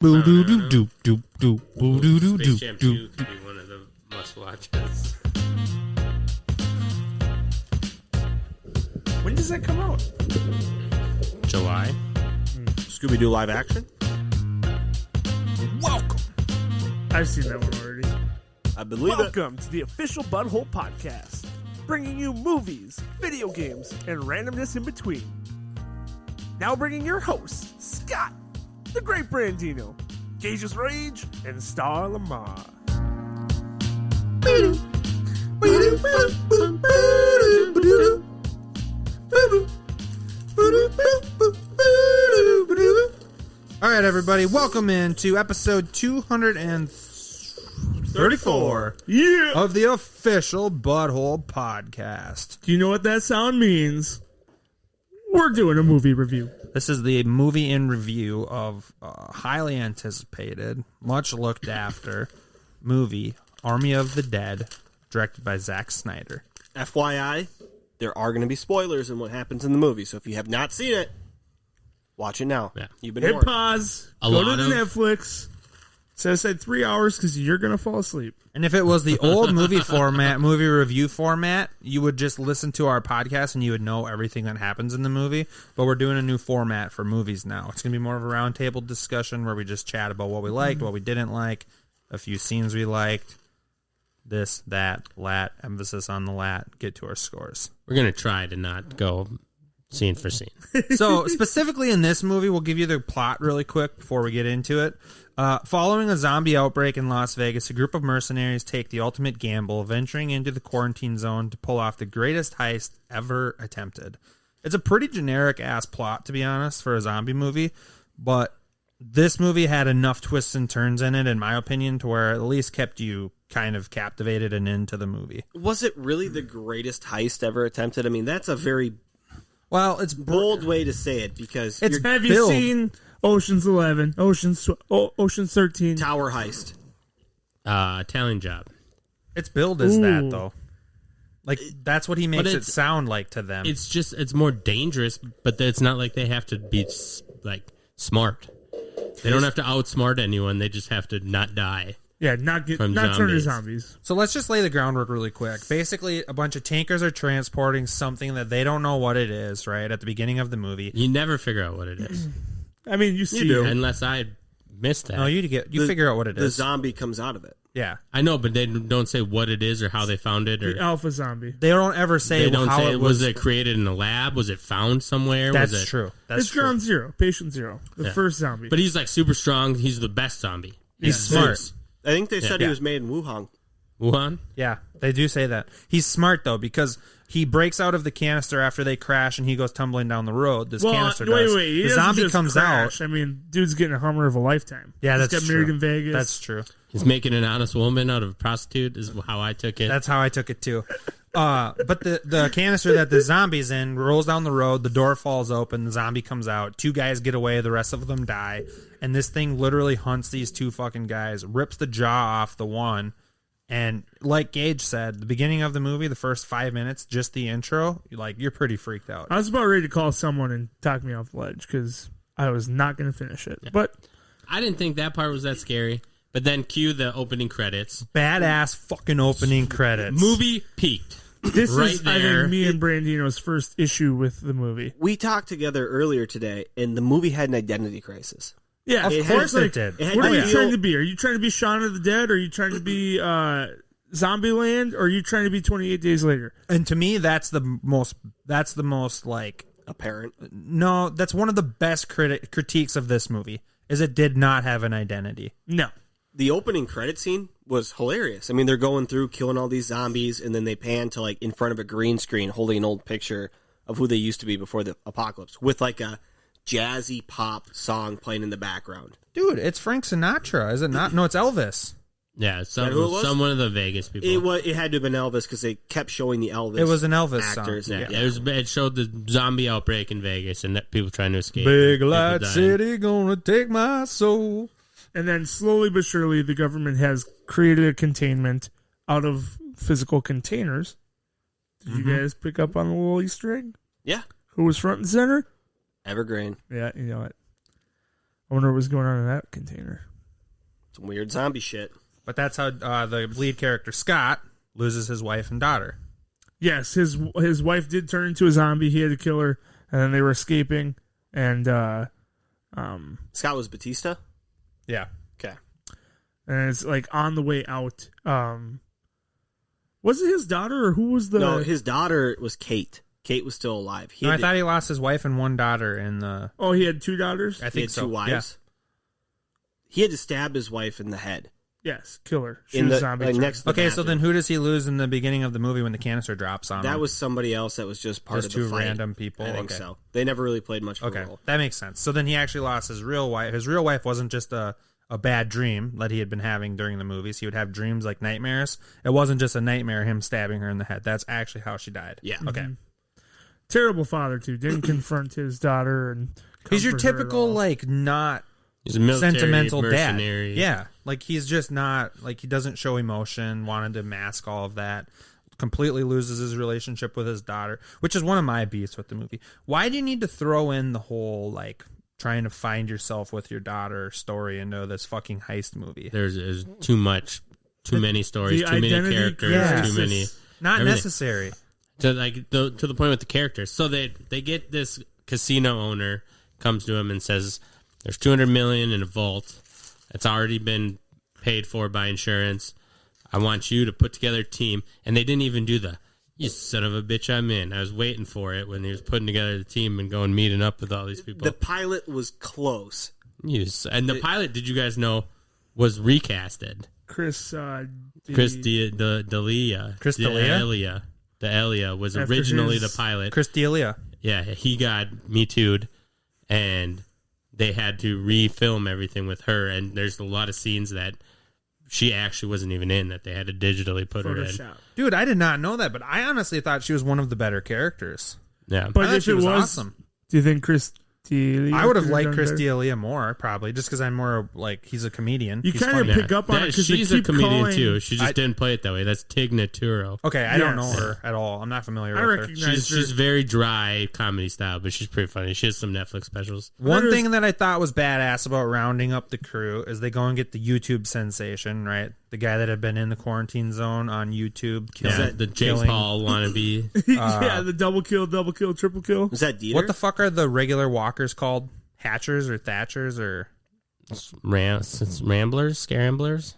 Boo doo doo doo doo doo boo doo doo doo Space Jam doo. 2 could be one of the must-watches. When does that come out? July. Scooby-Doo live action? Welcome. I've seen that one already. I believe Welcome to the official Butthole Podcast, bringing you movies, video games, and randomness in between. Now bringing your hosts, Scott, the Great Brandino, Gage's Rage, and Star Lamar. All right, everybody, welcome into episode 234 Yeah! of the official Butthole Podcast. Do you know what that sound means? We're doing a movie review. This is the movie in review of highly anticipated, much looked after movie, Army of the Dead, directed by Zack Snyder. FYI, there are going to be spoilers in what happens in the movie, so if you have not seen it, watch it now. Yeah. You've been Hit warned. pause, A go to lot the of- Netflix, set aside 3 hours because you're going to fall asleep. And if it was the old movie format, movie review format, you would just listen to our podcast and you would know everything that happens in the movie. But we're doing a new format for movies now. It's going to be more of a roundtable discussion where we just chat about what we liked, what we didn't like, a few scenes we liked, this, that, lat, emphasis on the lat, get to our scores. We're going to try to not go scene for scene. So specifically in this movie, we'll give you the plot really quick before we get into it. Following a zombie outbreak in Las Vegas, a group of mercenaries take the ultimate gamble, venturing into the quarantine zone to pull off the greatest heist ever attempted. It's a pretty generic-ass plot, to be honest, for a zombie movie, but this movie had enough twists and turns in it, in my opinion, to where it at least kept you kind of captivated and into the movie. Was it really the greatest heist ever attempted? I mean, that's a very Well, it's bold way to say it because It's you're Have you Build. seen Ocean's 11, Ocean's 13? tower heist. Italian Job. It's billed as that, Ooh. though. Like, that's what he makes it it's- sound like to them. It's more dangerous, but it's not like they have to be like smart. They don't have to outsmart anyone. They just have to not die. Yeah, not turn From to zombies. zombies. So let's just lay the groundwork really quick. Basically, a bunch of tankers are transporting something that they don't know what it is, right, at the beginning of the movie. You never figure out what it is, I mean, you see do. it. unless I missed that. No, you figure out what it The is. zombie comes out of it. Yeah. I know, but they don't say what it is or how they found it, or The alpha zombie. They don't ever say they don't how say it was it created in a lab, was it found somewhere? That's was it, true. That's It's true. ground zero, patient zero, the Yeah. first zombie. But he's like super strong. He's the best zombie. He's smart. I think they said Yeah. he was made in Wuhan. Wuhan. Yeah, they do say that. He's smart, though, because he breaks out of the canister after they crash and he goes tumbling down the road. This canister does. wait. He The doesn't zombie just comes crash. out. I mean, dude's getting a Hummer of a lifetime. Yeah, He's that's got true. married in Vegas. That's true. He's making an honest woman out of a prostitute. Is how I took it. That's how I took it too. But the canister that the zombie's in rolls down the road. The door falls open. The zombie comes out. 2 guys get away. The rest of them die. And this thing literally hunts these 2 fucking guys, rips the jaw off the one. And like Gage said, the beginning of the movie, the first 5 minutes, just the intro, you're pretty freaked out. I was about ready to call someone and talk me off the ledge because I was not going to finish it. But I didn't think that part was that scary. But then cue the opening credits. Badass fucking opening credits. Movie peaked. this Right is, I there. think, me and Brandino's first issue with the movie. We talked together earlier today, and the movie had an identity crisis. Yeah, Of it's course like, it did. It had What to are you feel- trying to be? Are you trying to be Shaun of the Dead? Are you trying to be Zombieland? Or are you trying to be 28 Days Later? And to me, that's the most like, apparent? no, that's one of the best critiques of this movie, is it did not have an identity. No. The opening credit scene was hilarious. I mean, they're going through killing all these zombies, and then they pan to in front of a green screen holding an old picture of who they used to be before the apocalypse with a jazzy pop song playing in the background. Dude, it's Frank Sinatra, is it not? No, it's Elvis. Yeah, that who it was? someone of the Vegas people. It had to have been Elvis because they kept showing the Elvis. It was an Elvis actors. song. Yeah, it showed the zombie outbreak in Vegas and that people trying to escape. Big People light dying. city gonna take my soul. And then slowly but surely, the government has created a containment out of physical containers. Did you guys pick up on the little Easter egg? Yeah, Who was front and center? Evergreen. Yeah, you know it. I wonder what was going on in that container. Some weird zombie shit. But that's how the lead character, Scott, loses his wife and daughter. Yes, his wife did turn into a zombie. He had to kill her, and then they were escaping. And Scott was Bautista? Yeah. Okay. and it's like on the way out. Was it his daughter or who was the? No, his daughter was Kate. Kate was still alive. I thought he lost his wife and one daughter in the. Oh, he had two daughters. I He think had so. two wives. He had to stab his wife in the head. Yes, kill her. She In was the- zombie. like, turned. next- Okay, so bathroom. then who does he lose in the beginning of the movie when the canister drops on him? That was somebody else that was just part Just of the two fight. random people? I think Okay. so. They never really played much of Okay, a role. that makes sense. So then he actually lost his real wife. His real wife wasn't just a bad dream that he had been having during the movies. He would have dreams like nightmares. It wasn't just a nightmare, him stabbing her in the head. That's actually how she died. Yeah. Okay. Terrible father too. Didn't confront his daughter and. He's your comfort her at typical, all. like, not He's a military sentimental mercenary. dad. Yeah. Like, he's just not, like, he doesn't show emotion, wanted to mask all of that. Completely loses his relationship with his daughter, which is one of my beefs with the movie. Why do you need to throw in the whole, like, trying to find yourself with your daughter story into this fucking heist movie? There's too many stories, the too many identity characters, crisis. too many. Not everything. necessary. To the point with the characters. So they get this casino owner comes to him and says, "There's $200 million in a vault. It's already been paid for by insurance. I want you to put together a team." And they didn't even do the "you son of a bitch, I'm in." I was waiting for it when he was putting together the team and going meeting up with all these people. The pilot was close. And the pilot, did you guys know, was recasted? Chris. Chris D'Elia. Chris D'Elia? D'Elia was After originally his- the pilot. Chris D'Elia. Yeah, he got Me Too'd, and they had to refilm everything with her, and there's a lot of scenes that she actually wasn't even in, that they had to digitally put her in. Photoshop. Dude, I did not know that, but I honestly thought she was one of the better characters. Yeah. But I thought if she it was was, awesome. do you think Chris D'Elia? I would have could've liked done Chris better? D'Elia more, probably, just because I'm more like, he's a comedian. You He's kind of funny. pick up on it because she's a comedian too. She just didn't play it that way. That's Tig Notaro. Okay, I don't know Yes. her at all. I'm not familiar I with her. recognize She's very dry comedy style, but she's pretty funny. She has some Netflix specials. One Her- thing that I thought was badass about rounding up the crew is they go and get the YouTube sensation, right? The guy that had been in the quarantine zone on YouTube. Yeah, the Jake killing- Paul wannabe. yeah, the double kill, triple kill. Was that Dieter? What the fuck are the regular walkers called? Hatchers or Thatchers or... Ramblers? Scramblers?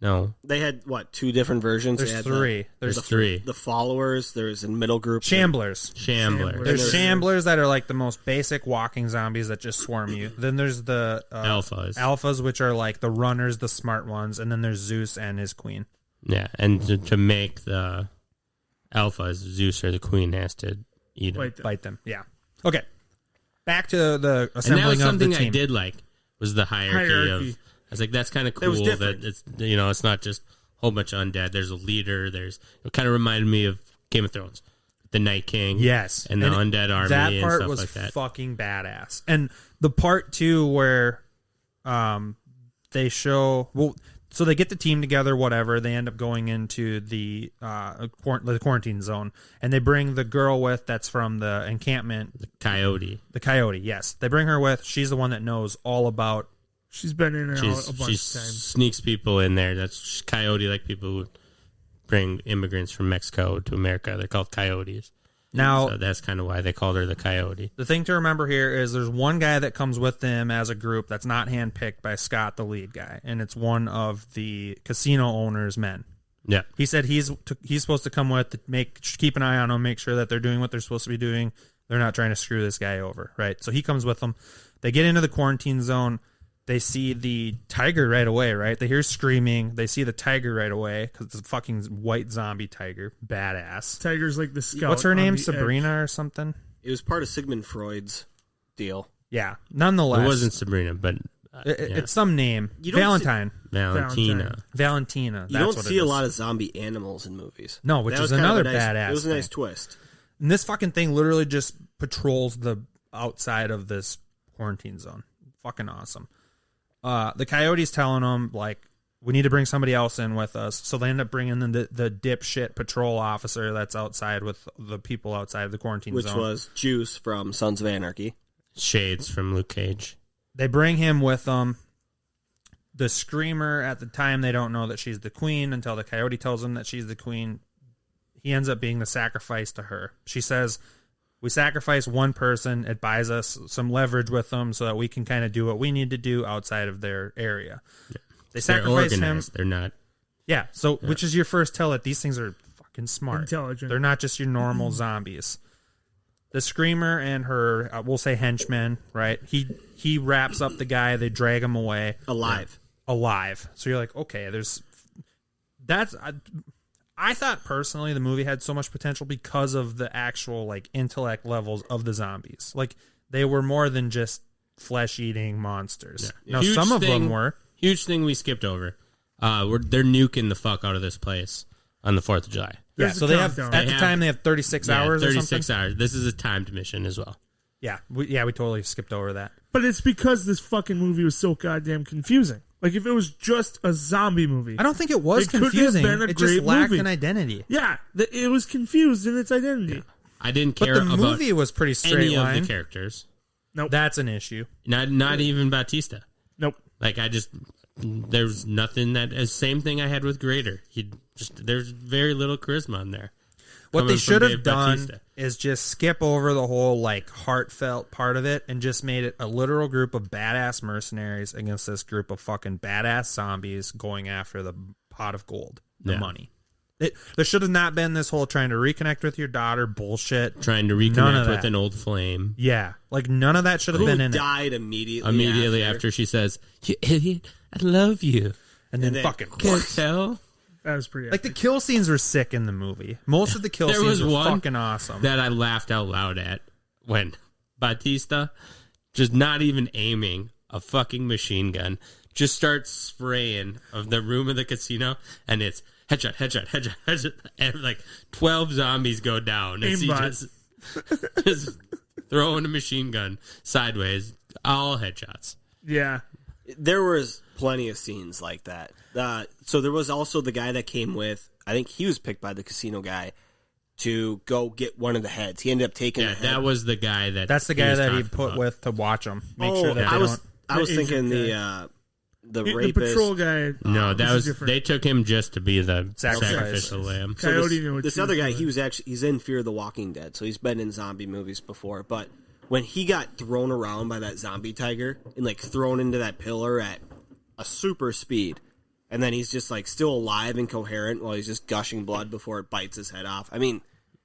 No. They had, what, two different versions? They There's had three. There's three. The followers, there's a middle group. Shamblers. Shamblers. There's Shamblers that are like the most basic walking zombies that just swarm you. Then there's the Alphas. which are like the runners, the smart ones, and then there's Zeus and his queen. Yeah, and to make the alphas, Zeus or the queen has to eat them. Wait, Bite them. Yeah. Okay. Back to the And that was assembling of the something team. I did like, was the hierarchy. Of. I was like, that's kind of was cool different. that it's it's not just a whole bunch of undead. There's a leader. It kind of reminded me of Game of Thrones, the Night King. Yes. and the undead army That and part stuff was like that. fucking badass. And the part too where they show so they get the team together, whatever. They end up going into the quarantine zone, and they bring the girl with that's from the encampment. Coyote. The coyote, yes. They bring her with. She's the one that knows all about. She's been in and out a bunch She of times. sneaks people in there. That's Coyote, like people who bring immigrants from Mexico to America. They're called coyotes. Now, So that's kind of why they called her the Coyote. the thing to remember here is there's one guy that comes with them as a group that's not handpicked by Scott, the lead guy, and it's one of the casino owner's men. Yeah. He said he's supposed to come with to keep an eye on them, make sure that they're doing what they're supposed to be doing. They're not trying to screw this guy over, right? So he comes with them. They get into the quarantine zone. They see the tiger right away, right? They hear screaming. They see the tiger right away because it's a fucking white zombie tiger. Badass. Tiger's like the scout. What's her on name? the Sabrina or something? It was part of Sigmund Freud's deal. Yeah. Nonetheless. It wasn't Sabrina, but It's some name. You don't Valentine. Valentina. Valentina. You That's don't what see it a is. lot of zombie animals in movies. No, which That is was kind of another a nice, badass It was a nice thing. twist. And this fucking thing literally just patrols the outside of this quarantine zone. Fucking awesome. The coyote's telling them, like, we need to bring somebody else in with us. So they end up bringing in the dipshit patrol officer that's outside with the people outside of the quarantine Which zone. was Juice from Sons of Anarchy. Shades from Luke Cage. They bring him with them. The Screamer, at the time, they don't know that she's the queen until the Coyote tells them that she's the queen. He ends up being the sacrifice to her. She says, we sacrifice one person. It buys us some leverage with them so that we can kind of do what we need to do outside of their area. Yeah. They sacrifice him. They're not. Yeah. So, which is your first tell that these things are fucking smart. Intelligent. They're not just your normal zombies. The Screamer and her, we'll say henchmen, right? He wraps up the guy. They drag him away. Alive. So you're like, okay, I thought personally the movie had so much potential because of the actual like intellect levels of the zombies. Like they were more than just flesh-eating monsters. Yeah. Now some of them were. Huge thing we skipped over. They're nuking the fuck out of this place on the 4th of July. There's So a they have countdown. at the time they have 36 hours. 36 or hours. This is a timed mission as well. Yeah, we totally skipped over that. But it's because this fucking movie was so goddamn confusing. Like, if it was just a zombie movie. I don't think it was It could have confusing. been a It just great lacked movie. an identity. Yeah, it was confused in its identity. Yeah. I didn't But care the about movie was pretty straight any line. of the characters. Nope. That's an issue. Not even Bautista. Nope. Like there's nothing same thing I had with Grader. There's very little charisma on there. What they Coming from should have Dave done Bautista. is just skip over the whole like heartfelt part of it and just made it a literal group of badass mercenaries against this group of fucking badass zombies going after the pot of gold, the money. There should have not been this whole trying to reconnect with your daughter bullshit. Trying to None reconnect of with that. an old flame. Yeah, like none of that should have Who been in it. died immediately? Immediately after she says, "You idiot, I love you." And then And then- fucking Can't tell That was pretty like the kill scenes were sick in the movie. Most of the kill There scenes was were one fucking awesome. that I laughed out loud at when Bautista, just not even aiming a fucking machine gun, just starts spraying of the room of the casino, and it's headshot, and like 12 zombies go down, and he Aimbot. just throwing a machine gun sideways, all headshots. Yeah. There was plenty of scenes like that. So there was also the guy that came with, I think he was picked by the casino guy to go get one of the heads. He ended up taking Yeah, the head. that was the guy that. That's the guy was that he talking put about. with to watch them, make sure that they I was The thinking Asian the The rapist. patrol guy. No, that this is was different. they took him just to be the Sacrifice. sacrificial lamb. So Coyote this, knew what this she was other guy, doing. he's in Fear of the Walking Dead, so he's been in zombie movies before. But when he got thrown around by that zombie tiger and like thrown into that pillar at a super speed, and then he's just like still alive and coherent while he's just gushing blood before it bites his head off. I mean,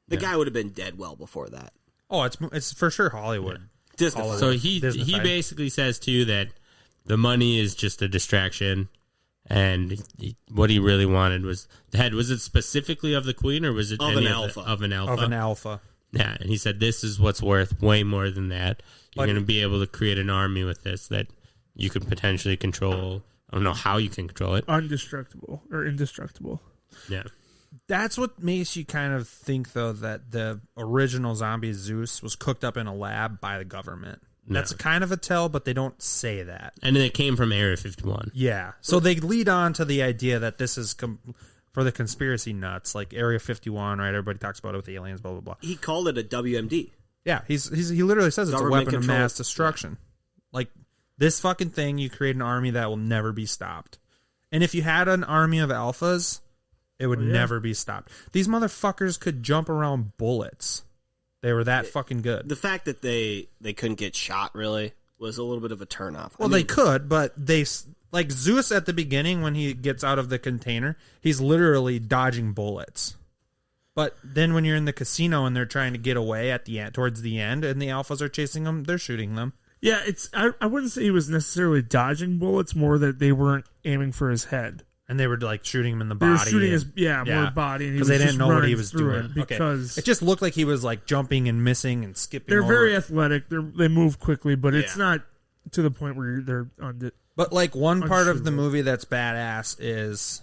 the guy would have been dead well before that. Oh, it's for sure Hollywood. Disney. Hollywood. So he Disney-fied. basically says too that the money is just a distraction, and what he really wanted was the head. Was it specifically of the queen, or was it Of any an of alpha. of an alpha? Of an alpha. Yeah, and he said this is what's worth way more than that. You're Like- going to be able to create an army with this that you could potentially control. I don't know how you can control it. Undestructible or indestructible. Yeah. That's what makes you kind of think, though, that the original zombie Zeus was cooked up in a lab by the government. No. That's kind of a tell, but they don't say that. And then it came from Area 51. Yeah. So they lead on to the idea that this is for the conspiracy nuts, like Area 51, right? Everybody talks about it with aliens, blah, blah, blah. He called it a WMD. Yeah, he literally says it's a Government weapon of control. mass destruction. Like, this fucking thing, you create an army that will never be stopped. And if you had an army of alphas, it would never be stopped. These motherfuckers could jump around bullets. They were that fucking good. The fact that they couldn't get shot really was a little bit of a turnoff. Well, they could, but like Zeus at the beginning when he gets out of the container, he's literally dodging bullets. But then when you're in the casino and they're trying to get away at the end, towards the end, and the alphas are chasing them, they're shooting them. Yeah, I wouldn't say he was necessarily dodging bullets, more that they weren't aiming for his head. And they were like shooting him in the They body. were shooting his more body, and he because was they didn't just know what running he was through doing. it because it just looked like he was like jumping and missing and skipping. they're over. very athletic. They move quickly, but it's Yeah. not to the point where they're on the. But like one part of the Unshootable. movie that's badass is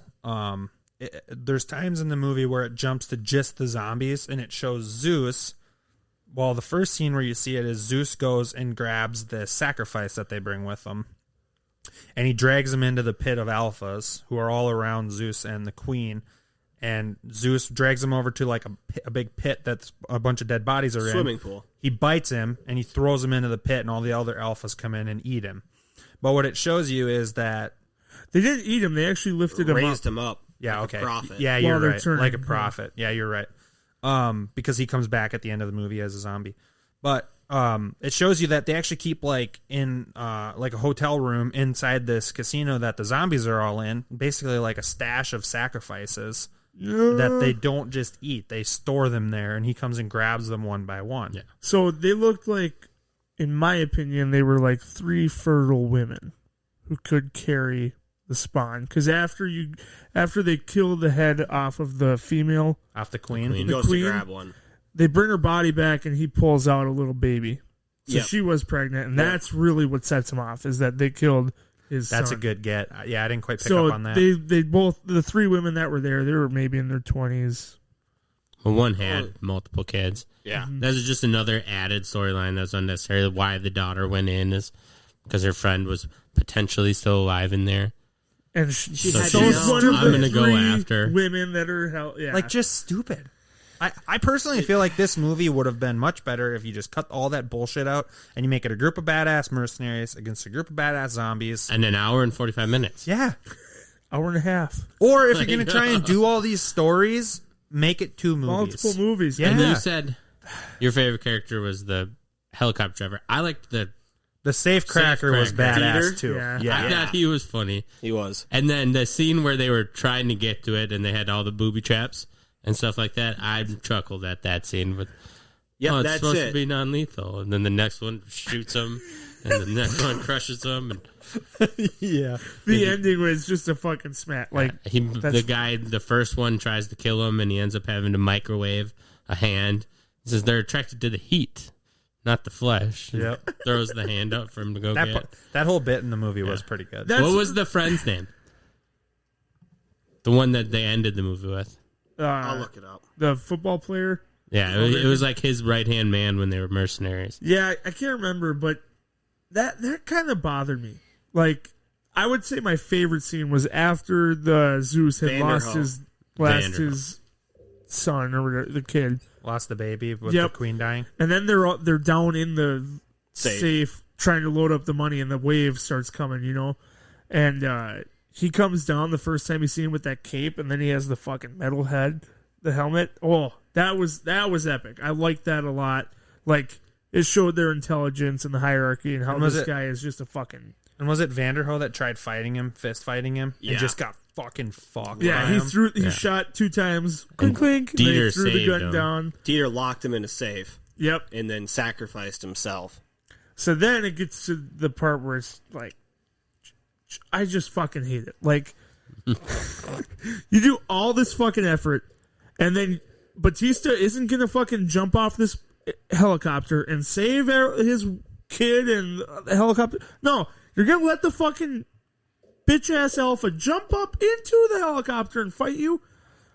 there's times in the movie where it jumps to just the zombies and it shows Zeus. Well, the first scene where you see it is Zeus goes and grabs the sacrifice that they bring with them. And he drags them into the pit of alphas who are all around Zeus and the queen. And Zeus drags him over to like a big pit that's a bunch of dead bodies are in. Swimming pool. He bites him and he throws him into the pit, and all the other alphas come in and eat him. But what it shows you is that They didn't eat him. They actually lifted him up. Raised him up. yeah, like okay, a prophet. yeah, While you're they're right, turning like a him. prophet. Yeah, you're right. Because he comes back at the end of the movie as a zombie, but it shows you that they actually keep like in like a hotel room inside this casino that the zombies are all in, basically like a stash of sacrifices that they don't just eat; they store them there, and he comes and grabs them one by one. Yeah. So they looked like, in my opinion, they were like 3 fertile women who could carry the spawn. Because after they kill the head off of the female, Off the queen. He The goes queen? to grab one. they bring her body back and he pulls out a little baby. So Yep. she was pregnant, and that's really what sets him off, is that they killed his That's son. a good get. Yeah, I didn't quite pick So up on that. they both, the 3 women that were there, they were maybe in their 20s. Well, one had multiple kids. Yeah. That's just another added storyline that's unnecessary. Why the daughter went in is because her friend was potentially still alive in there. And had she's to know. one of I'm the gonna go 3 after. women that are held. Yeah, Like, just stupid. I personally feel like this movie would have been much better if you just cut all that bullshit out and you make it a group of badass mercenaries against a group of badass zombies. And an hour and 45 minutes. Yeah. hour and a half, Or if you're going to try and do all these stories, make it 2 movies. multiple movies. Yeah. And you said your favorite character was the helicopter driver. I liked the... The safe cracker was cracker. badass, Peter? too. Yeah. Yeah. I thought he was funny. He was. And then the scene where they were trying to get to it and they had all the booby traps and stuff like that, I chuckled at that scene. But Yeah, it's that's supposed it. to be non-lethal. And then the next one shoots him, and the next one crushes him. And Yeah. The ending was just a fucking smack. Like, the first one tries to kill him, and he ends up having to microwave a hand. He says they're attracted to the heat, not the flesh. And Yep. throws the hand up for him to go get. That whole bit in the movie was pretty good. That's- What was the friend's name? The one that they ended the movie with. I'll look it up. the football player. Yeah, it was like his right-hand man when they were mercenaries. Yeah, I can't remember, but that kind of bothered me. Like, I would say my favorite scene was after the Zeus had lost his son or the kid, Lost the baby with Yep. the queen dying. and then they're down in the safe trying to load up the money, and the wave starts coming, and he comes down the first time you see him with that cape, and then he has the fucking metal head, the helmet. Oh, that was epic. I liked that a lot. Like, it showed their intelligence and the hierarchy, and how this guy is just a fucking... And was it Vanderhoof that tried fist fighting him, Yeah. and just got fucking fucked? Yeah, by he him? shot 2 times, clink, clink, and then he Dieter threw the saved gun him. down. Dieter locked him in a safe Yep. and then sacrificed himself. So then it gets to the part where it's like, I just fucking hate it. Like, you do all this fucking effort, and then Bautista isn't gonna fucking jump off this helicopter and save his kid and the helicopter. No, you're gonna let the fucking bitch ass alpha jump up into the helicopter and fight you.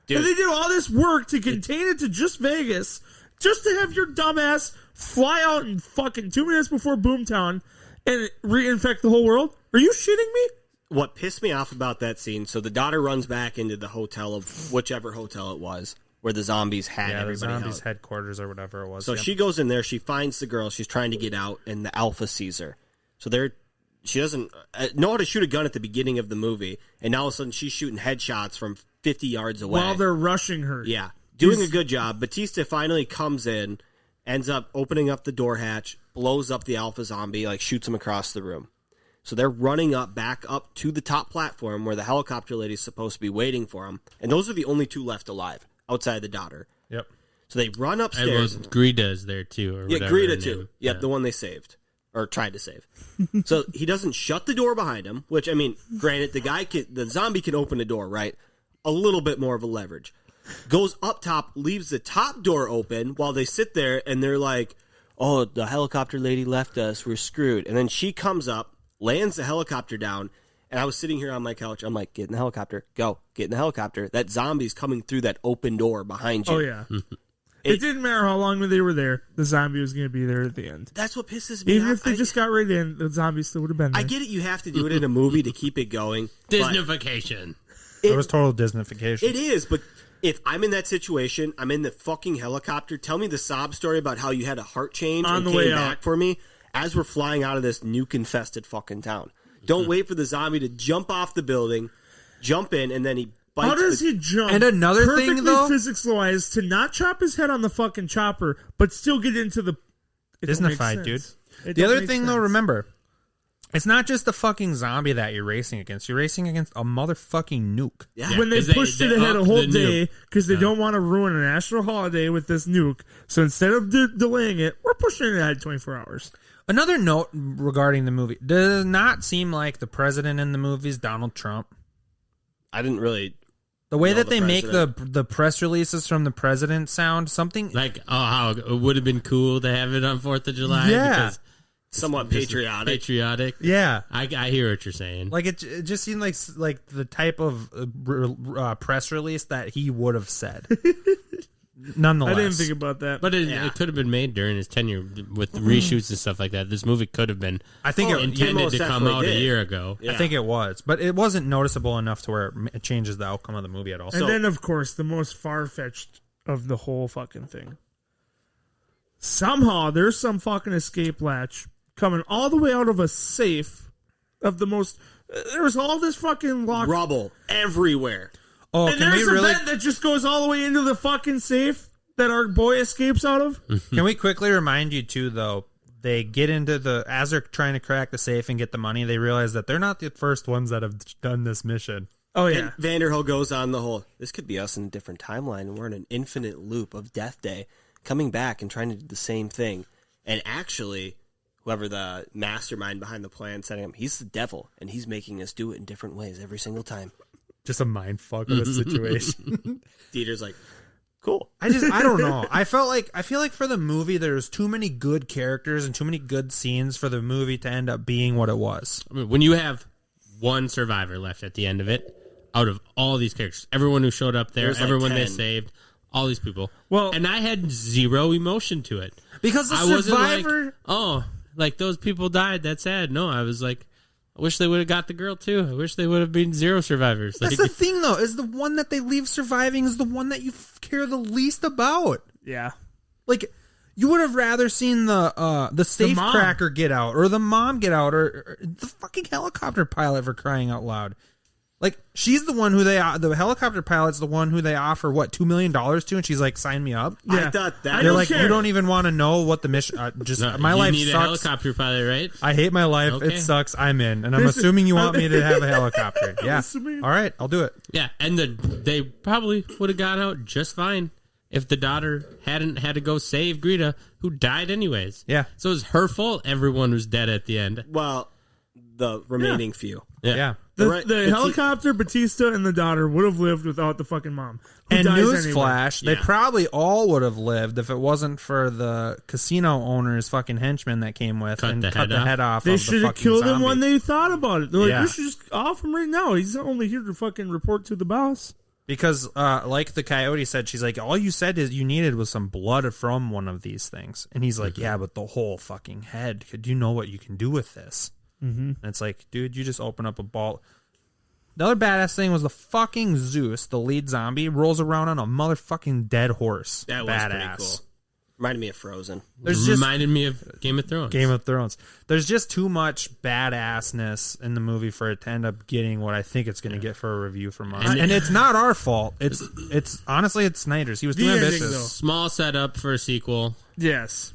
Dude. And they did all this work to contain it to just Vegas, just to have your dumbass fly out in fucking 2 minutes before Boomtown and reinfect the whole world. Are you shitting me? What pissed me off about that scene, so the daughter runs back into the hotel of whichever hotel it was, where the zombies had Yeah, the everybody zombies' held. headquarters or whatever it was. So Yep. she goes in there, she finds the girl, she's trying to get out, and the alpha sees her. So she doesn't know how to shoot a gun at the beginning of the movie, and now all of a sudden she's shooting headshots from 50 yards away. While they're rushing her. Yeah, doing a good job. Batista finally comes in, ends up opening up the door hatch, blows up the alpha zombie, like shoots him across the room. So they're running back up to the top platform where the helicopter lady's supposed to be waiting for them. And those are the only 2 left alive, outside the daughter. Yep. So they run And upstairs. Greta's there too, or Yeah, whatever her Greta name. too. Yep, the one they saved. Or tried to save. So he doesn't shut the door behind him, which, I mean, granted, the zombie can open the door, right? A little bit more of a leverage. Goes up top, leaves the top door open while they sit there, and they're like, oh, the helicopter lady left us, we're screwed. And then she comes up, lands the helicopter down, and I was sitting here on my couch. I'm like, get in the helicopter. Go. Get in the helicopter. That zombie's coming through that open door behind you. Oh, yeah. It didn't matter how long they were there. The zombie was going to be there at the end. That's what pisses me Even off. if they just got right in, the zombie still would have been there. I get it. You have to do it in a movie to keep it going. but Disneyfication. It was total Disneyfication. It is, but if I'm in that situation, I'm in the fucking helicopter. Tell me the sob story about how you had a heart change On and the came way back out. for me as we're flying out of this nuke-infested fucking town. Don't wait for the zombie to jump off the building, jump in, and then he bites. How does he jump? And another thing, perfectly though, physics-wise, to not chop his head on the fucking chopper, but still get into the... Disney-fied, dude. The other thing, though, remember, it's not just the fucking zombie that you're racing against. You're racing against a motherfucking nuke. Yeah. When they pushed it ahead a whole day because they Yeah. don't want to ruin a national holiday with this nuke. So instead of delaying it, we're pushing it ahead 24 hours. Another note regarding the movie. Does not seem like the president in the movie is Donald Trump. I didn't really... The way No, that the they make president. the press releases from the president sound something... Like, how it would have been cool to have it on 4th of July. Yeah. Because Somewhat just patriotic. Patriotic. Yeah. I hear what you're saying. Like, it just seemed like the type of press release that he would have said. Nonetheless. I didn't think about that. But it could have been made during his tenure with reshoots and stuff like that. This movie could have been I think it intended most to come definitely out did. a year ago. Yeah. I think it was, but it wasn't noticeable enough to where it changes the outcome of the movie at all. And then, of course, the most far-fetched of the whole fucking thing. Somehow, there's some fucking escape latch coming all the way out of a safe of the most... There's all this fucking lock... Rubble everywhere. Oh, and can we there's a really? vent that just goes all the way into the fucking safe that our boy escapes out of. Can we quickly remind you too, though? They get into as they're trying to crack the safe and get the money, they realize that they're not the first ones that have done this mission. Oh, And yeah. Vanderhill goes on the whole, this could be us in a different timeline, and we're in an infinite loop of Death Day, coming back and trying to do the same thing. And actually, whoever the mastermind behind the plan setting him, he's the devil, and he's making us do it in different ways every single time. Just a mind fuck of a situation. Dieter's like, cool. I don't know. I feel like for the movie, there's too many good characters and too many good scenes for the movie to end up being what it was. I mean, when you have one survivor left at the end of it, out of all these characters, everyone who showed up there, There's like everyone they 10. saved, all these people. Well- and I had zero emotion to it. Because the I wasn't survivor... like, oh, like those people died. That's sad. No, I was like, I wish they would have got the girl too. I wish they would have been zero survivors. That's Like, the thing, though, is the one that they leave surviving is the one that you care the least about. Yeah. Like, you would have rather seen the safe mom. cracker get out, or the mom get out, or the fucking helicopter pilot, for crying out loud. Like, she's the one who the helicopter pilot's the one who they offer, what, $2 million to, and she's like, sign me up. Yeah. I thought that. I They're don't like, care. you don't even want to know what the mission, just, no, my you life need a sucks. helicopter pilot, right? I hate my life. Okay. It sucks. I'm in. And I'm This is- assuming you want me to have a helicopter. Yeah. assuming- All right. I'll do it. Yeah, and they probably would have got out just fine if the daughter hadn't had to go save Greta, who died anyways. Yeah. So it was her fault everyone was dead at the end. Well, the remaining few. Yeah. The helicopter, Bautista, and the daughter would have lived without the fucking mom. Who And dies newsflash, they Yeah. probably all would have lived if it wasn't for the casino owner's fucking henchman that came with Cut and the cut head the off. head off. They of the should have fucking killed him zombie. when they thought about it. They're like, Yeah. we should just off him right now. He's only here to fucking report to the boss. Because, like the coyote said, she's like, all you said is you needed was some blood from one of these things. And he's like, yeah, but the whole fucking head. Do you know what you can do with this? Mm-hmm. And it's like, dude, you just open up a ball. The other badass thing was the fucking Zeus, the lead zombie, rolls around on a motherfucking dead horse. That was badass. pretty cool. Reminded me of Frozen. There's just Reminded me of Game of Thrones. Game of Thrones. There's just too much badassness in the movie for it to end up getting what I think it's going to get for a review from us. And it's not our fault. It's honestly it's Snyder's. He was too The ending, ambitious. though. Small setup for a sequel. Yes.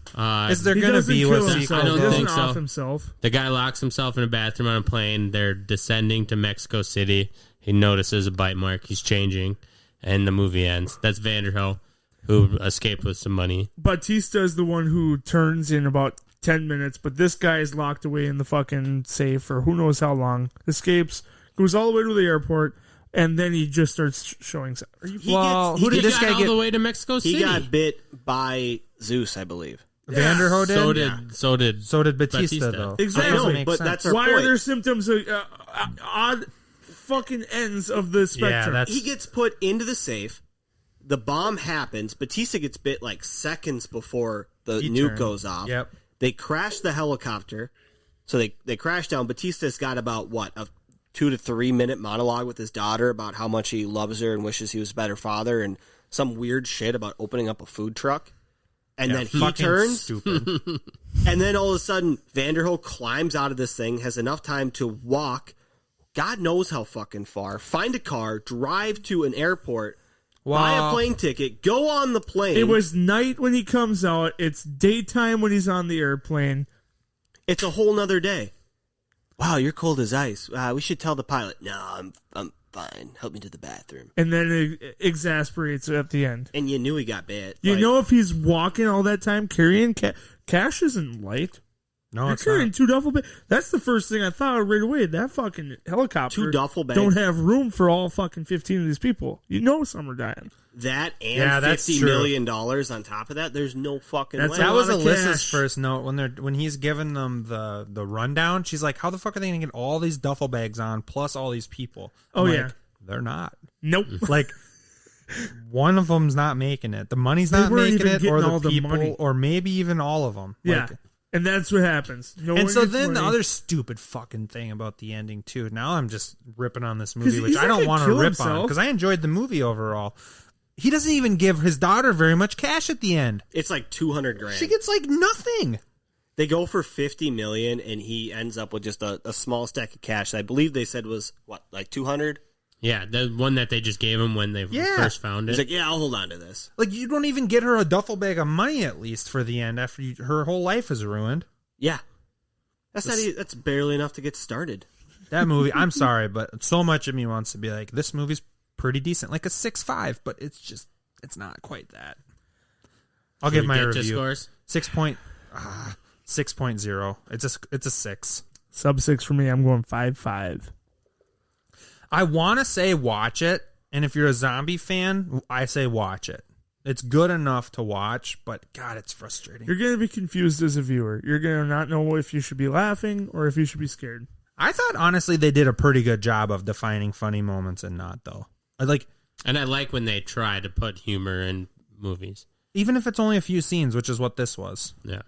Is there He going to doesn't be kill a himself. sequel? I don't He though? doesn't think so. off himself. The guy locks himself in a bathroom on a plane. They're descending to Mexico City. He notices a bite mark. He's changing, and the movie ends. That's Vanderhill, who escaped with some money. Bautista is the one who turns in about 10 minutes, but this guy is locked away in the fucking safe for who knows how long. Escapes, goes all the way to the airport, and then he just starts showing. Are you? Well, He who did He this got guy all get? the way to Mexico City. He got bit by Zeus, I believe. Vanderho did? So did So did Batista, Batista. though. Exactly. That doesn't I know, make but sense. that's our Why point. are there symptoms of odd fucking ends of the spectrum? that's- He gets put into the safe. The bomb happens. Batista gets bit like seconds before the He nuke turned. goes off. Yep. They crash the helicopter. So they crash down. Batista's got about, a 2 to 3 minute monologue with his daughter about how much he loves her and wishes he was a better father and some weird shit about opening up a food truck. And then he fucking turns, stupid. and then all of a sudden, Vanderhoek climbs out of this thing, has enough time to walk, God knows how fucking far, find a car, drive to an airport, buy a plane ticket, go on the plane. It was night when he comes out. It's daytime when he's on the airplane. It's a whole nother day. Wow, you're cold as ice. We should tell the pilot. No, I'm fine. Help me to the bathroom. And then it exasperates at the end. And you knew he got bit. You know, if he's walking all that time carrying cash isn't light. No, You're it's carrying not. 2 duffel bags. That's the first thing I thought of right away. That fucking helicopter 2 duffel bags. don't have room for all fucking 15 of these people. You know some are dying. That and Yeah, that's $50 true. million on top of that. There's no fucking That's way. That was lot of Alyssa's cash. first note when he's giving them the rundown. She's like, "How the fuck are they gonna get all these duffel bags on plus all these people?" I'm Yeah. they're not. Nope. Like, one of them's not making it. The money's They not weren't making even it, or getting all the the people, money. or maybe even all of them. Yeah. Like, And that's what happens. No and one so gets then the money. other stupid fucking thing about the ending too. Now I'm just ripping on this 'Cause movie, which he's I not don't gonna want to kill rip on himself. because I enjoyed the movie overall. He doesn't even give his daughter very much cash at the end. It's like $200,000. She gets like nothing. They go for $50 million, and he ends up with just a small stack of cash. That I believe they said was like 200. Yeah, the one that they just gave him when they Yeah. first found He's it. like, yeah, I'll hold on to this. Like, you don't even get her a duffel bag of money at least for the end after her whole life is ruined. Yeah, that's barely enough to get started. That movie, I'm sorry, but so much of me wants to be like, this movie's pretty decent, like a 6.5, but it's not quite that. I'll Should give we my get to review scores? 6.0. It's a 6. Sub 6 for me. I'm going 5.5. I want to say watch it, and if you're a zombie fan, I say watch it. It's good enough to watch, but God, it's frustrating. You're going to be confused as a viewer. You're going to not know if you should be laughing or if you should be scared. I thought honestly they did a pretty good job of defining funny moments and not though. And I like when they try to put humor in movies. Even if it's only a few scenes, which is what this was. Yeah.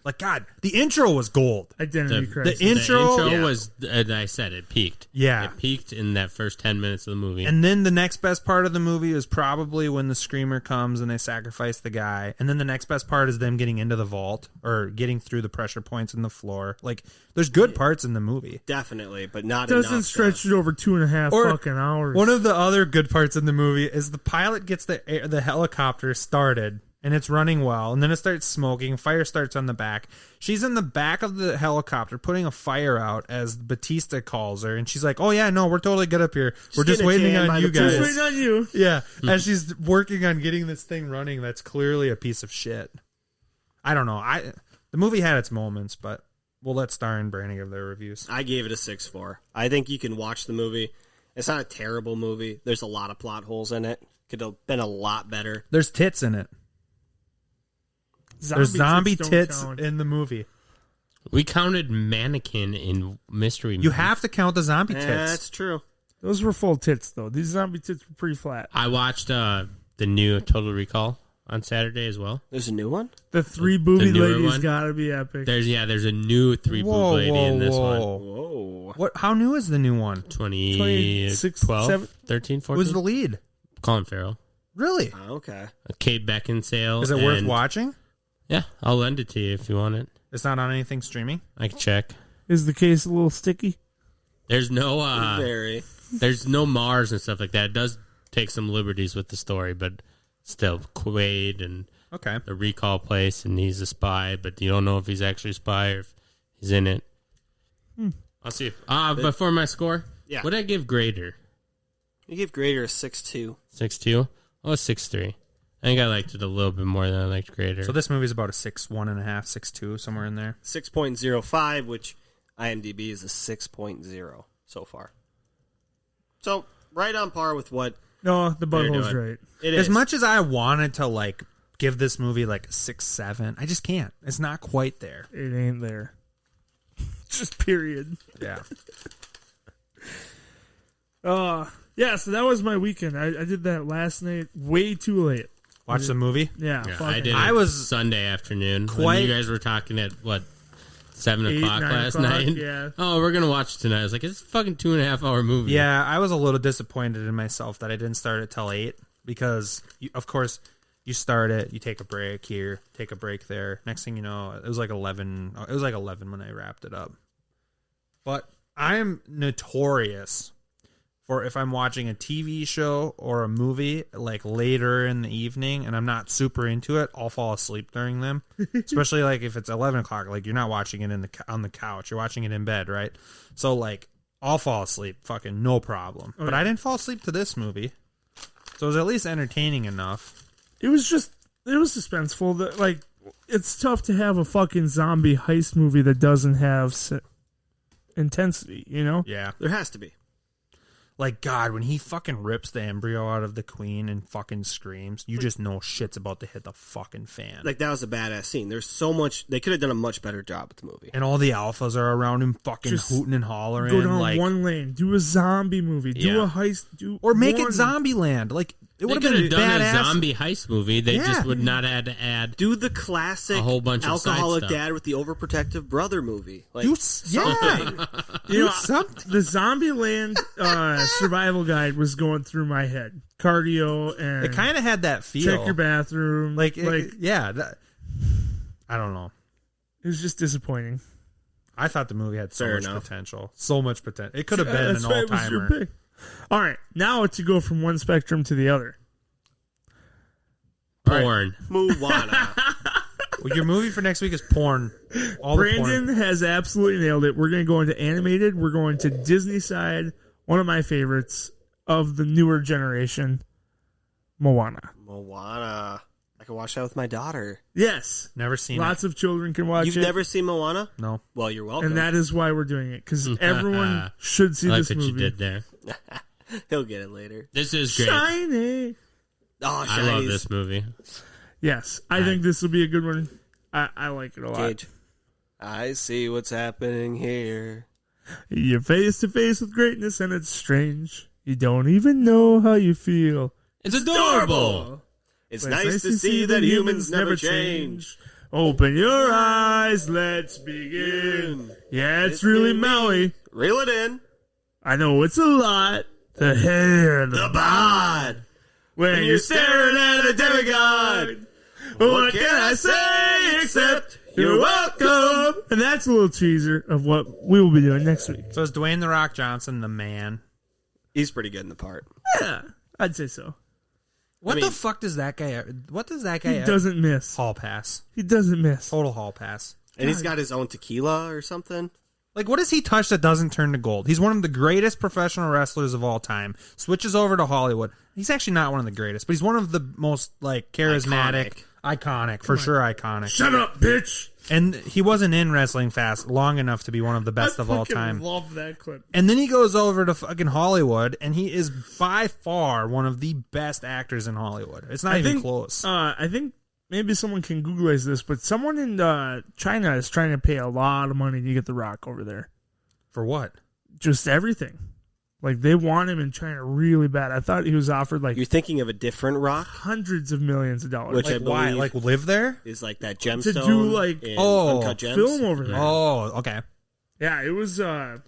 Like, God, the intro was gold. Identity The crisis. intro- the intro yeah. was, and I said it peaked. Yeah. It peaked in that first 10 minutes of the movie. And then the next best part of the movie is probably when the screamer comes and they sacrifice the guy. And then the next best part is them getting into the vault or getting through the pressure points in the floor. Like, there's good parts in the movie. Definitely, but not doesn't enough stretch to- it over 2.5 Or fucking hours. One of the other good parts in the movie is the pilot gets the helicopter started and it's running well, and then it starts smoking. Fire starts on the back. She's in the back of the helicopter putting a fire out as Bautista calls her, and she's like, "Oh yeah, no, we're totally good up here. We're just getting a waiting tan on by you the guys." Just waiting on you. Yeah, as she's working on getting this thing running, that's clearly a piece of shit. I don't know. The movie had its moments, but we'll let Star and Brandy give their reviews. I gave it a 6.4. I think you can watch the movie. It's not a terrible movie. There's a lot of plot holes in it. Could have been a lot better. There's tits in it. There's zombie don't tits count. in the movie. We counted mannequin in mystery You movies. have to count the zombie tits. That's true. Those were full tits, though. These zombie tits were pretty flat. I watched the new Total Recall on Saturday as well. There's a new one? The 3 booby newer ladies one? gotta be epic. There's a new 3 boob lady in this one. Whoa. What? How new is the new one? 26, 2012, 7. 13, 14. Who's the lead? Colin Farrell. Really? Okay. Kate Beckinsale. Is it worth and- watching? Yeah, I'll lend it to you if you want it. It's not on anything streaming. I can check. Is the case a little sticky? There's no Very. there's no Mars and stuff like that. It does take some liberties with the story, but still Quaid and Okay. the recall place, and he's a spy, but you don't know if he's actually a spy or if he's in it. I'll see. Before my score, Yeah. what did I give Grader? You gave Grader a 6.2. 6.2? Oh, 6.3. I think I liked it a little bit more than I liked Grader. So this movie's about a 6.1.5, 6.2, somewhere in there. 6.05, which IMDb is a 6.0 so far. So, right on par with what No, the they're butthole's doing. right. It As is. much as I wanted to like give this movie like a 6, 7, I just can't. It's not quite there. It ain't there. Just period. Yeah. Yeah, so that was my weekend. I did that last night way too late. Watch the movie. Yeah, Yeah, fuck I it. did. I I was was Sunday afternoon when quite- you guys were talking at 7 8, o'clock 9 last o'clock, night. yeah. Oh, we're gonna watch it tonight. I was like, it's a fucking 2.5 hour movie. Yeah, I was a little disappointed in myself that I didn't start it till 8 because, of course, You start it, you take a break here, take a break there. Next thing you know, it was like 11. It was like 11 when I wrapped it up. But I am notorious for if I'm watching a TV show or a movie like later in the evening and I'm not super into it, I'll fall asleep during them. Especially like if it's 11 o'clock, like you're not watching it on the couch, you're watching it in bed, right? So like I'll fall asleep, fucking no problem. Okay. But I didn't fall asleep to this movie, so it was at least entertaining enough. It was suspenseful. That like it's tough to have a fucking zombie heist movie that doesn't have intensity, you know? Yeah. There has to be. Like, God, when he fucking rips the embryo out of the queen and fucking screams, you just know shit's about to hit the fucking fan. Like, that was a badass scene. There's so much. They could have done a much better job with the movie. And all the alphas are around him fucking Just hooting and hollering. Go down like, one lane. Do a zombie movie. Do Yeah. a heist. or make one. it Zombieland. Like, it They would could have have been done badass. a zombie heist movie. They Yeah. just would not have had to add. Do the classic A whole bunch of side alcoholic stuff. dad with the overprotective brother movie. Like, Yeah. You know, something. the Zombieland survival guide was going through my head. Cardio and It kind of had that feel. check your bathroom. Like, it yeah. I don't know. was just disappointing. I thought the movie had so Fair much enough. potential. So much potential. It could have been That's an why it was your all-timer. pick. All right, now to go from one spectrum to the other. Porn. Moana. Well, your movie for next week is porn. All the Brandon porn. has absolutely nailed it. We're going to go into animated. We're going to Disney side. One of my favorites of the newer generation, Moana. Moana. I can watch that with my daughter. Yes. Never seen Lots of children can watch You've it. never seen Moana? it. No. Well, you're welcome. And that is why we're doing it, because everyone should see I like this what movie. you did there. He'll get it later. This is great. Shiny. Oh, I love Shinies. this movie. Yes, I think this will be a good one. I like it a lot. Gage. I see what's happening here. You're face to face with greatness, and it's strange. You don't even know how you feel. It's adorable. It's But nice to see that humans never change. Open your eyes, let's begin. Yeah, it's really Maui. Reel it in. I know it's a lot. The hair, the bod. when You're staring at a demigod. What can I say except you're welcome? And that's a little teaser of what we will be doing next week. So is Dwayne The Rock Johnson the man? He's pretty good in the part. Yeah, I'd say so. What mean- the fuck does that guy? What does that guy? He doesn't miss. hall pass. He doesn't miss. Total hall pass. And he's got his own tequila or something. Like, what does he touch that doesn't turn to gold? He's one of the greatest professional wrestlers of all time. Switches over to Hollywood. He's actually not one of the greatest, but he's one of the most, like, charismatic. Iconic. For sure iconic. Shut up, bitch. And he wasn't in wrestling fast long enough to be one of the best of all time. I love that clip. And then he goes over to fucking Hollywood, and he is by far one of the best actors in Hollywood. It's not even close. I think maybe someone can Googlize this, but someone in China is trying to pay a lot of money to get The Rock over there. For what? Just everything. Like, they want him in China really bad. I thought he was offered, like, You're thinking of a different rock, hundreds of millions of dollars. which Like, I Like, why? believe Like, live there? is like that gemstone do, like, in oh, Uncut Gems. film over there. Oh, okay. Yeah, it was... Where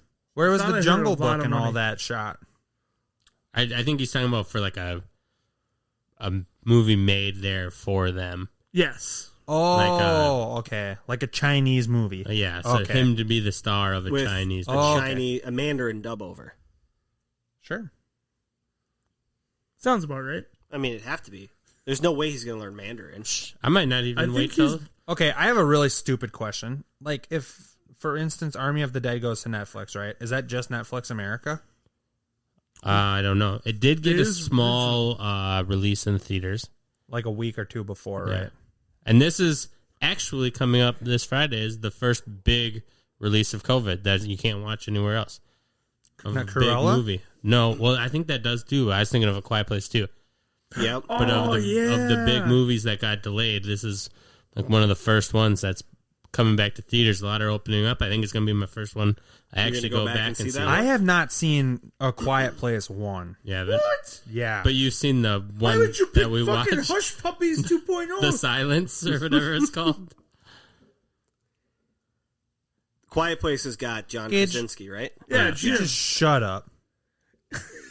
was thought I the heard Jungle a lot Book of and all money. that shot? I think he's talking about for like a movie made there for them. Yes. Oh, okay. Like a Chinese movie. Yeah, so Okay. him to be the star of a With Chinese. a Oh, okay. shiny, a Mandarin dub over. Sure. Sounds about right. I mean, it'd have to be. There's no way he's going to learn Mandarin. I might not even I think wait till. Okay, I have a really stupid question. Like, if, for instance, Army of the Dead goes to Netflix, right? Is that just Netflix America? I don't know. It did get It a is- small release in the theaters, Like a week or two before, Yeah. right? and this is actually coming up this Friday. Is the first big release of COVID that you can't watch anywhere else. Of Not a big Cruella? movie. No, well, I think that does too. I was thinking of A Quiet Place too. Yep. But of the big movies that got delayed, this is like one of the first ones that's coming back to theaters. A lot are opening up. I think it's going to be my first one. I You're actually gonna go go back and see that it. I have not seen A Quiet Place 1. Yeah, but, Yeah. but you've seen the Why one would you pick that we fucking watched, Hush Puppies 2.0? The Silence or whatever it's called. Quiet Place has got John Gage. Krasinski, right? yeah, You Jim. just shut up.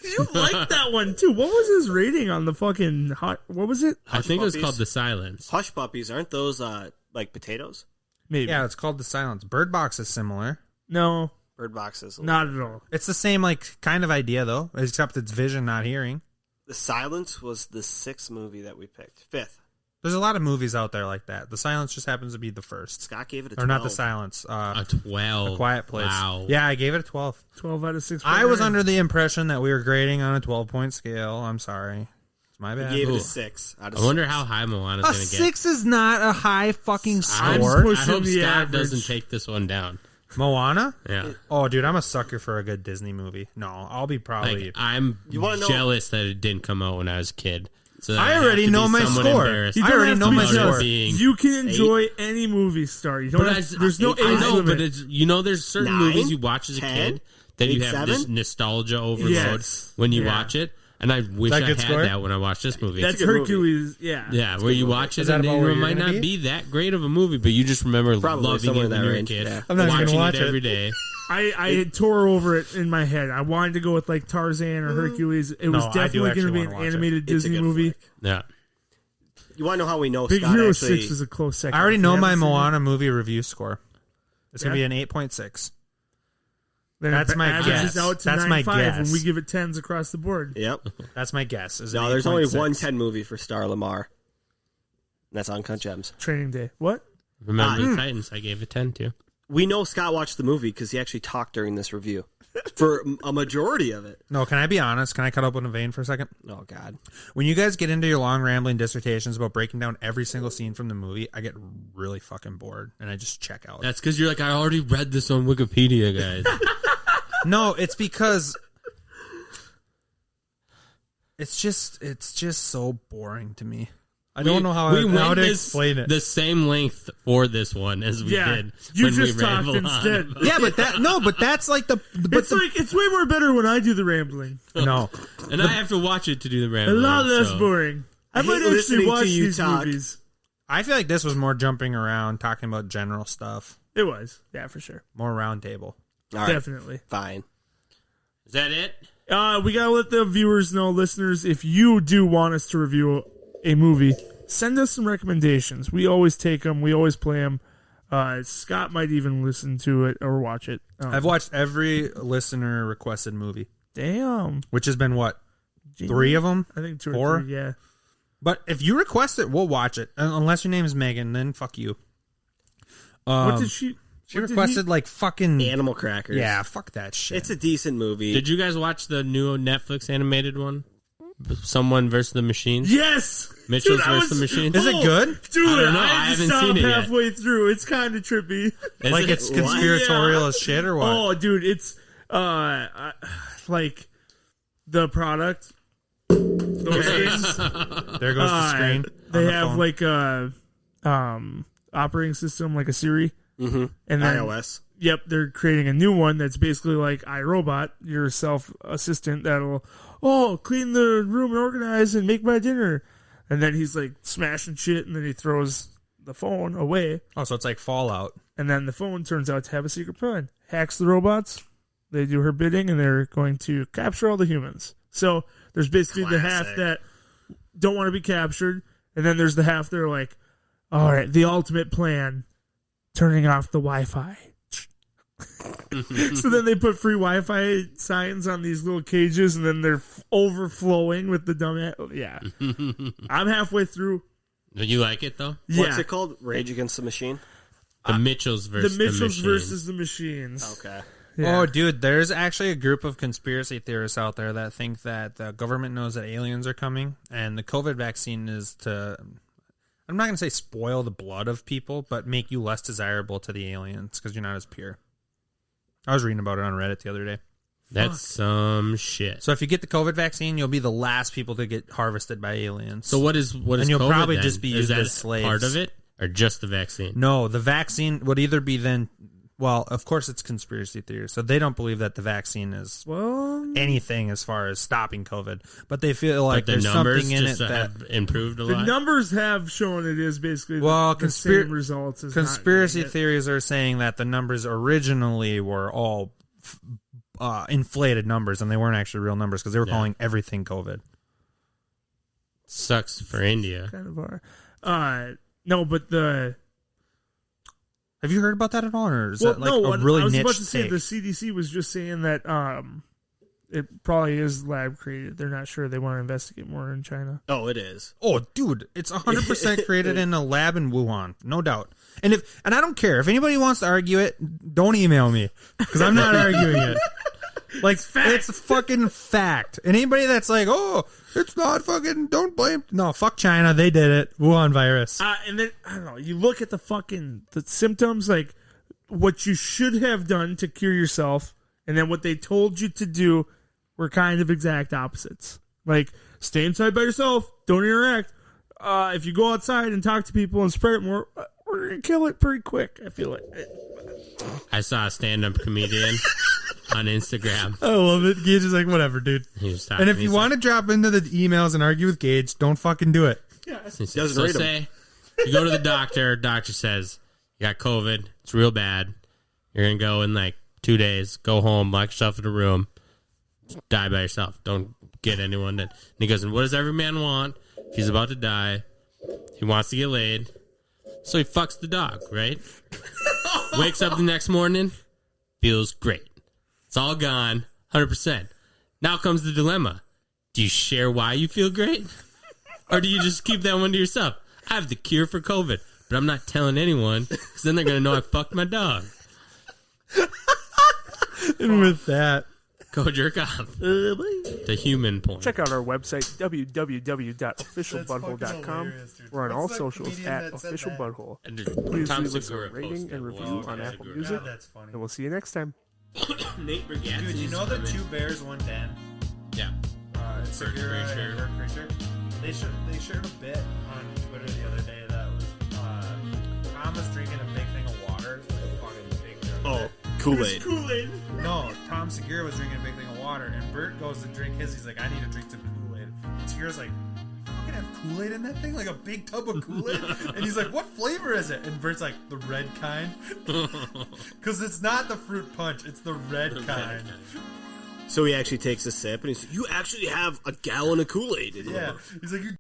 You liked that one too. What was his rating on the fucking hot? What was it? I think it was Puppies. called The Silence. Hush puppies, aren't those like potatoes? Maybe. Yeah, it's called The Silence. Bird Box is similar. No, Bird boxes. not at all. It's the same like kind of idea though, except it's vision, not hearing. The Silence was the 6th movie that we picked. 5th. There's a lot of movies out there like that. The Silence just happens to be the first. Scott gave it a 12. Or not The Silence. A 12. A Quiet Place. Wow. Yeah, I gave it a 12. 12 out of 6. I was under the impression that we were grading on a 12-point scale. I'm sorry. It's my We bad. gave it Ooh. a 6 out of I wonder 6. how high Moana's A going to get. 6 is not a high fucking I'm- score. I pushing hope the Scott average. doesn't take this one down. Moana? Yeah. Oh, dude, I'm a sucker for a good Disney movie. No, I'll be probably... Like, I'm You wanna know- jealous that it didn't come out when I was a kid. So that I have already to be know my somewhat score. embarrassed I already know my about it score. being- You can enjoy any movie star. You don't But have, there's no age I know, limit. but it's, there's certain 9, movies you watch as a 10, kid that you 8, have this 7? nostalgia overload Yes. when you Yeah. watch it. And I wish that I good had score? that when I watched this movie. That's a good movie. Hercules. Yeah. Yeah, where you watch it Is that and about where it you're might gonna not be? be that great of a movie, but you just remember Probably loving somewhere it in when that you were a range, kid. yeah. I'm not even watching gonna watch it every it. day. I had tore over it in my head. I wanted to go with like Tarzan or Hercules. It was No, I do definitely going actually to be an wanna watch it. animated It's a Disney good movie. flick. Yeah. You want to know how we know Big Scott Hero actually... 6 is a close second. I already If you know my haven't seen it, Moana movie review score. It's going to Yeah? be an 8.6. then That's it my averages guess. out to That's my 9.5 when guess. we give it 10s across the board. Yep. That's my guess. Is No, an there's only 8.6. one 10 movie for Star Lamar. And that's Uncut Gems. Training Day. What? Remember the Titans? I gave it 10 too. We know Scott watched the movie because he actually talked during this review. For a majority of it. No, can I be honest? Can I cut open a vein for a second? Oh, God. When you guys get into your long rambling dissertations about breaking down every single scene from the movie, I get really fucking bored and I just check out. That's because you're like, I already read this on Wikipedia, guys. No, it's because it's just so boring to me. I don't know how went to this- explain it. The same length for this one as we Yeah. did. You when just we talked rambled on instead. about- Yeah, but that's like the It's like it's way more better when I do the rambling. no. And I have to watch it to do the A rambling. lot less so- boring. I hate might actually listening to watch you these talk. movies. I feel like this was more jumping around, talking about general stuff, It was. Yeah, for sure. more round table. All right. Definitely. Fine. Is that it? We gotta let the viewers know, listeners, if you do want us to review a movie, send us some recommendations. We always take them. We always play them. Scott might even listen to it or watch it. I've watched every listener requested movie, Damn. which has been what, Gee, 3 of them? I think 2 or Four? 3, yeah. But if you request it, we'll watch it. Unless your name is Megan, then fuck you. What did she... She what did requested like fucking Animal Crackers. yeah, fuck that shit. It's a decent movie. Did you guys watch the new Netflix animated one? Someone versus the Machines? Yes! Mitchell's Dude, I versus was- the Machines? Is it good? Dude, I don't know. I I had to haven't stop seen it yet. halfway through. It's kind of trippy. Is Like it? it's conspiratorial as shit or what? Oh, dude, it's like the product. Those things. There goes the screen. They on the have phone. like a operating system, like a Siri, Mm-hmm. and then iOS. Yep, they're creating a new one that's basically like iRobot, your self assistant that'll clean the room and organize and make my dinner, and then he's like smashing shit, and then he throws the phone away, Oh, so it's like Fallout. and then the phone turns out to have a secret plan. Hacks the robots, they do her bidding, and they're going to capture all the humans. So there's basically the half Classic. that don't want to be captured, and then there's the half that are like, all right, the ultimate plan, turning off the Wi-Fi. So then they put free Wi-Fi signs on these little cages, and then they're overflowing with the dumb. Yeah, I'm halfway through. Do you like it, though? What's Yeah, it called? Rage Against the Machine? The Mitchells the versus Mitchells Machines. versus the Machines. Okay. Yeah. Oh, dude, there's actually a group of conspiracy theorists out there that think that the government knows that aliens are coming, and the COVID vaccine is to, I'm not going to say spoil the blood of people, but make you less desirable to the aliens because you're not as pure. I was reading about it on Reddit the other day. That's some shit. So if you get the COVID vaccine, you'll be the last people to get harvested by aliens. So what is And you'll COVID probably then? just be Is used that as slaves. part of it, or just the vaccine? No, the vaccine would either be then, well, of course it's conspiracy theory, so they don't believe that the vaccine is Well, anything as far as stopping COVID, but they feel like But the there's numbers something in it just that have improved a the lot. numbers have shown it is basically Well, the same results as conspiracy not getting it. theories are saying that the numbers originally were all inflated numbers, and they weren't actually real numbers because they were calling everything COVID. Sucks for India. Kind of are. No, but the... Have you heard about that at all, or is that no, a really I was niche about to say take? the CDC was just saying that it probably is lab created. They're not sure. They want to investigate more in China. Oh, it is. Oh, dude, it's 100% created in a lab in Wuhan, no doubt. And I don't care if anybody wants to argue it, don't email me because I'm not arguing it. Like it's a fucking fact. And anybody that's like, oh, it's not fucking, don't blame. No, fuck China. They did it. Wuhan virus. And then I don't know. You look at the symptoms, like what you should have done to cure yourself, and then what they told you to do were kind of exact opposites. Like stay inside by yourself, don't interact. If you go outside and talk to people and spread it more, we're gonna kill it pretty quick. I feel it. I saw a stand-up comedian on Instagram. I love it. Gage is like, whatever, dude. He was talking, And if you want to drop into the emails and argue with Gage, don't fucking do it. he said, so say you go to the doctor says you got COVID, it's real bad, you're gonna go in like 2 days, go home, lock yourself in a room, die by yourself, don't get anyone to... And he goes, and what does every man want if he's about to die? He wants to get laid, so he fucks the dog, right? Wakes up the next morning, feels great. It's all gone, 100%. Now comes the dilemma. Do you share why you feel great? Or do you just keep that one to yourself? I have the cure for COVID, but I'm not telling anyone because then they're going to know I fucked my dog. And with that, go jerk off. The human point. Check out our website, www.officialbutthole.com. We're on all socials at officialbutthole. Please leave us a rating and review on Apple Music, and we'll see you next time. Nate Brigatti. dude, you know the two bears, one den? Yeah. Segura and Bert Kreischer? They shared a bit on Twitter the other day that was Tom was drinking a big thing of water, like a fucking big jug. Oh, Kool-Aid. Kool-Aid. No, Tom Segura was drinking a big thing of water, and Bert goes to drink his. He's like, I need to drink some Kool-Aid. And Segura's like, you fucking have Kool-Aid in that thing? Like a big tub of Kool-Aid? And he's like, what flavor is it? And Bert's like, the red kind. Because it's not the fruit punch, it's the red kind. So he actually takes a sip and he's like, you actually have a gallon of Kool-Aid in here. Yeah. He's like, you